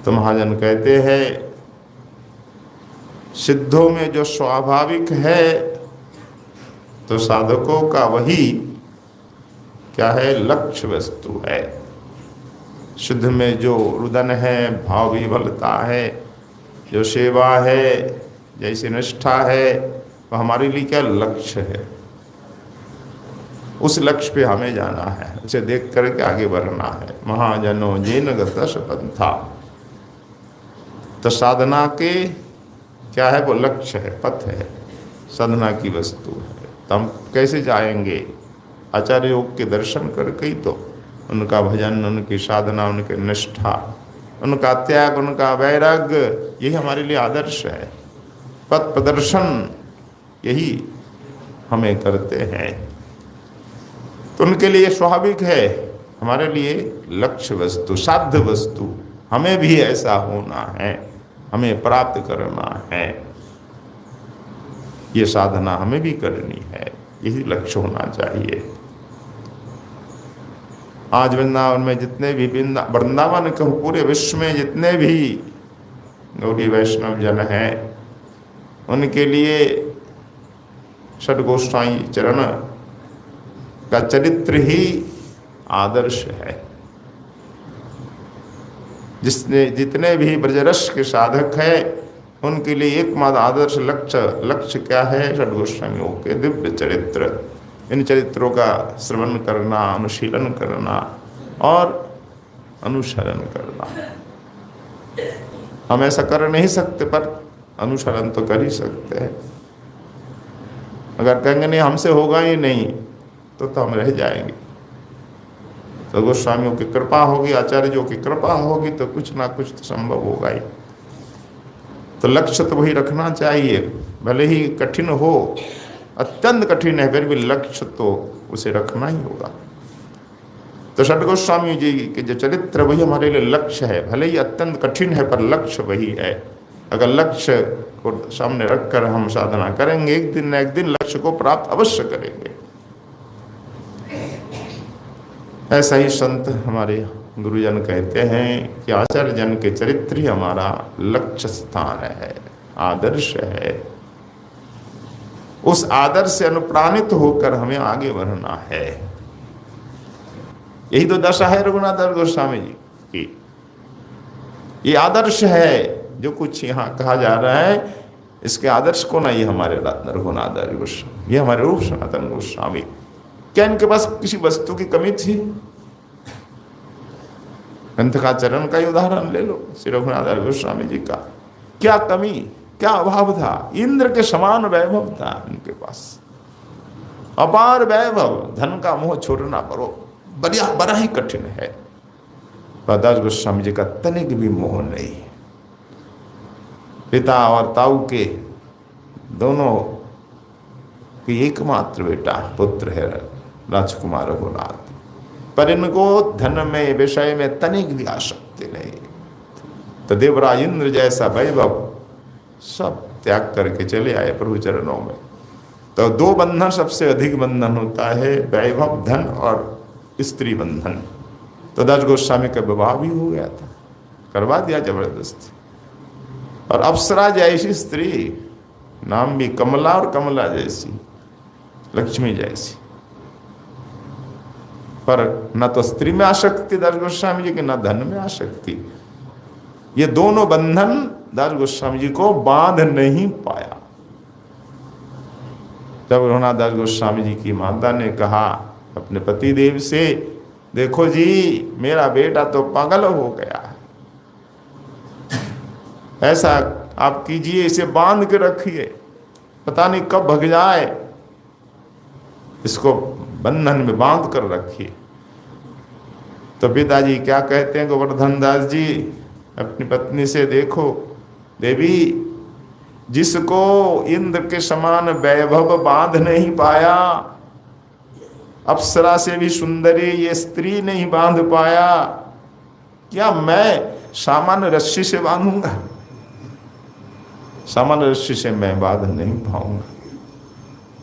तो महाजन कहते हैं सिद्धों में जो स्वाभाविक है तो साधकों का वही क्या है, लक्ष्य वस्तु है। शुद्ध में जो रुदन है, भाव विवलता है, जो सेवा है, जैसी निष्ठा है, वो हमारे लिए क्या लक्ष्य है। उस लक्ष्य पे हमें जाना है, उसे देख करके आगे बढ़ना है। महाजनों जेन गतस पंथा, तो साधना के क्या है, वो लक्ष्य है, पथ है, साधना की वस्तु है। तो हम कैसे जाएंगे? आचार्य योग के दर्शन करके ही तो, उनका भजन, उनकी साधना, उनकी निष्ठा, उनका त्याग, उनका वैराग्य, यही हमारे लिए आदर्श है। पथ प्रदर्शन यही हमें करते हैं। तो उनके लिए स्वाभाविक है, हमारे लिए लक्ष्य वस्तु, साध्य वस्तु, हमें भी ऐसा होना है, हमें प्राप्त करना है। ये साधना हमें भी करनी है, यही लक्ष्य होना चाहिए। आज वृंदावन में जितने भी, वृंदावन के पूरे विश्व में जितने भी गौड़ी वैष्णव जन हैं, उनके लिए षड गोसाई चरण का चरित्र ही आदर्श है। जितने भी ब्रजरस के साधक हैं, उनके लिए एकमात्र आदर्श लक्ष्य क्या है? षड गोस्वामियों के दिव्य चरित्र। इन चरित्रों का श्रवण करना, अनुशीलन करना और अनुसरण करना। हम ऐसा कर नहीं सकते, पर अनुसरण तो कर ही सकते हैं। अगर कहेंगे नहीं हमसे होगा ही नहीं, तो हम रह जाएंगे। तो गोस्वामियों की कृपा होगी, आचार्यों की कृपा होगी, तो कुछ ना कुछ तो संभव होगा ही। तो लक्ष्य तो वही रखना चाहिए, भले ही कठिन हो, अत्यंत कठिन है, फिर भी लक्ष्य तो उसे रखना ही होगा। तो षड गोस्वामी जी के जो चरित्र वही हमारे लिए लक्ष्य है, भले ही अत्यंत कठिन है, पर लक्ष्य वही है। अगर लक्ष्य को सामने रखकर हम साधना करेंगे, एक दिन न एक दिन लक्ष्य को प्राप्त अवश्य करेंगे। ऐसा ही संत हमारे गुरुजन कहते हैं कि आचार्य जन के चरित्र ही हमारा लक्ष्य स्थान है, आदर्श है। उस आदर्श से अनुप्राणित होकर हमें आगे बढ़ना है। यही तो दशा है रघुनाथ गोस्वामी जी की। ये आदर्श है, जो कुछ यहाँ कहा जा रहा है, इसके आदर्श को ना, ये हमारे रघुनाथ गोस्वामी, ये हमारे रूप सनातन गोस्वामी। क्या इनके पास किसी वस्तु की कमी थी? ग्रंथ का चरण का ही उदाहरण ले लो, श्री रघुनाथ गोस्वामी जी का। क्या कमी, क्या अभाव था? इंद्र के समान वैभव था इनके पास, अपार वैभव। धन का मोह छोड़ना बड़ा ही कठिन है। दास गोस्वामी जी का तनिक भी मोह नहीं। पिता और ताऊ के दोनों की एकमात्र बेटा पुत्र है राजकुमार रघुनाथ, पर इनको धन में, विषय में तनिक भी आसक्ति नहीं। तो देवराज इंद्र जैसा वैभव सब त्याग करके चले आए प्रभु चरणों में। तो दो बंधन सबसे अधिक बंधन होता है, वैभव, धन और स्त्री बंधन। तो दास गोस्वामी का विवाह भी हो गया था, करवा दिया जबरदस्ती। और अप्सरा जैसी स्त्री, नाम भी कमला, और कमला जैसी, लक्ष्मी जैसी। पर न तो स्त्री में आसक्ति दास गोस्वामी जी की, न धन में आसक्ति। ये दोनों बंधन दास गोस्वामी जी को बांध नहीं पाया। जब रघुनाथ दास गोस्वामी जी की माता ने कहा अपने पति देव से, देखो जी मेरा बेटा तो पागल हो गया, ऐसा आप कीजिए, इसे बांध के रखिए, पता नहीं कब भग जाए, इसको बंधन में बांध कर रखिए। तो पिताजी क्या कहते हैं गोवर्धन दास जी अपनी पत्नी से, देखो देवी, जिसको इंद्र के समान वैभव बांध नहीं पाया, अप्सरा से भी सुंदरी ये स्त्री नहीं बांध पाया, क्या मैं सामान्य रस्सी से बांधूंगा? सामान्य रस्सी से मैं बांध नहीं पाऊंगा।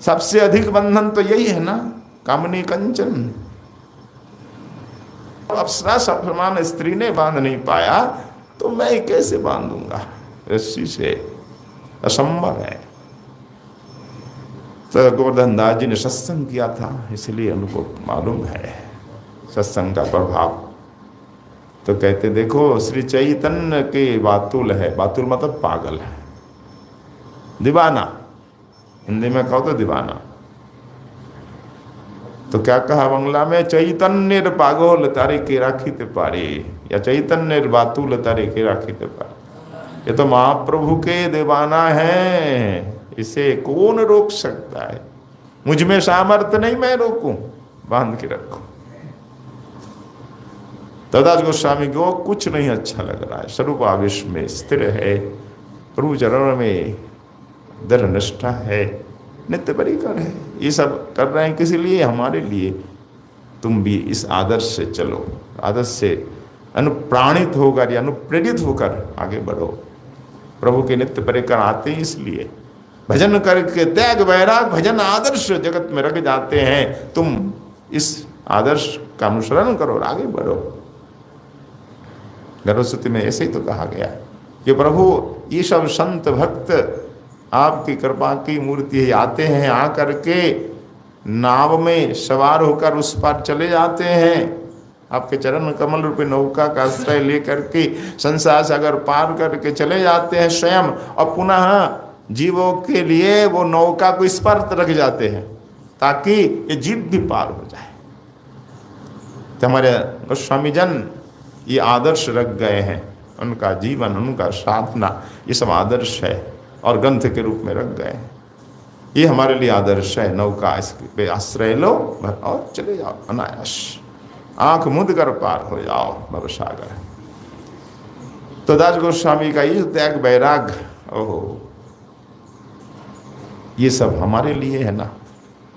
सबसे अधिक बंधन तो यही है ना, कामनी कंचन। अप्सरा समान स्त्री ने बांध नहीं पाया, तो मैं कैसे बांधूंगा रस्सी से, असंभव है। तो गोवर्धन दास जी ने सत्संग किया था, इसलिए उनको मालूम है सत्संग का प्रभाव। तो कहते देखो श्री चैतन्य के बातुल है, बातुल मतलब पागल है, दीवाना, हिंदी में कहो तो दीवाना। तो क्या कहा बंगला में, चैतन्य पागल तारे के राखी ते पारे, या चैतन्य बातुल तारे के राखी ते पारे। ये तो महाप्रभु के दीवाना है, इसे कौन रोक सकता है। मुझ में सामर्थ्य नहीं, मैं रोकूं, बांध के रखूं। दादाज गोस्वामी को कुछ नहीं अच्छा लग रहा है, स्वरूप आवेश में स्थिर है, प्रभु चरण में दृढ़ निष्ठा है, नित्य परिकर है। ये सब कर रहे हैं किसी लिए, हमारे लिए। तुम भी इस आदर्श से चलो, आदर्श से अनुप्राणित होकर या अनुप्रेरित होकर आगे बढ़ो। प्रभु के नित्य परिकर आते हैं इसलिए, भजन करके त्याग वैराग भजन आदर्श जगत में रख जाते हैं। तुम इस आदर्श का अनुसरण करो और आगे बढ़ो। गर्भस्तुति में ऐसे ही तो कहा गया कि प्रभु ये सब संत भक्त आपकी कृपा की मूर्ति है, आते हैं, आकर के नाव में सवार होकर उस पार चले जाते हैं। आपके चरण कमल रूपी नौका का आश्रय लेकर के संसार सागर पार करके चले जाते हैं स्वयं, और पुनः जीवों के लिए वो नौका को इस पर रख जाते हैं ताकि ये जीव भी पार हो जाए। तो हमारे गोस्वामी जन ये आदर्श रख गए हैं, उनका जीवन, उनका साधना, ये सब आदर्श है और ग्रंथ के रूप में रख गए हैं। ये हमारे लिए आदर्श है। नौका इसके आश्रय लो और चले जाओ अनायास, आंख मूंद कर पार हो जाओ भवसागर। तो दास गोस्वामी का ये त्याग वैराग, ओहो, ये सब हमारे लिए है ना,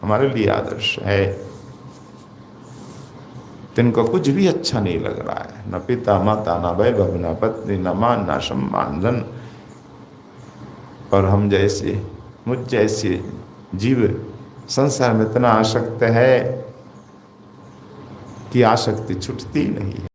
हमारे लिए आदर्श है। तिनको कुछ भी अच्छा नहीं लग रहा है, न पिता माता, न वैभव, न पत्नी, न मान, न सम्मान, धन। और हम जैसे, मुझ जैसे जीव संसार में इतना आसक्त है कि आसक्ति छूटती नहीं है।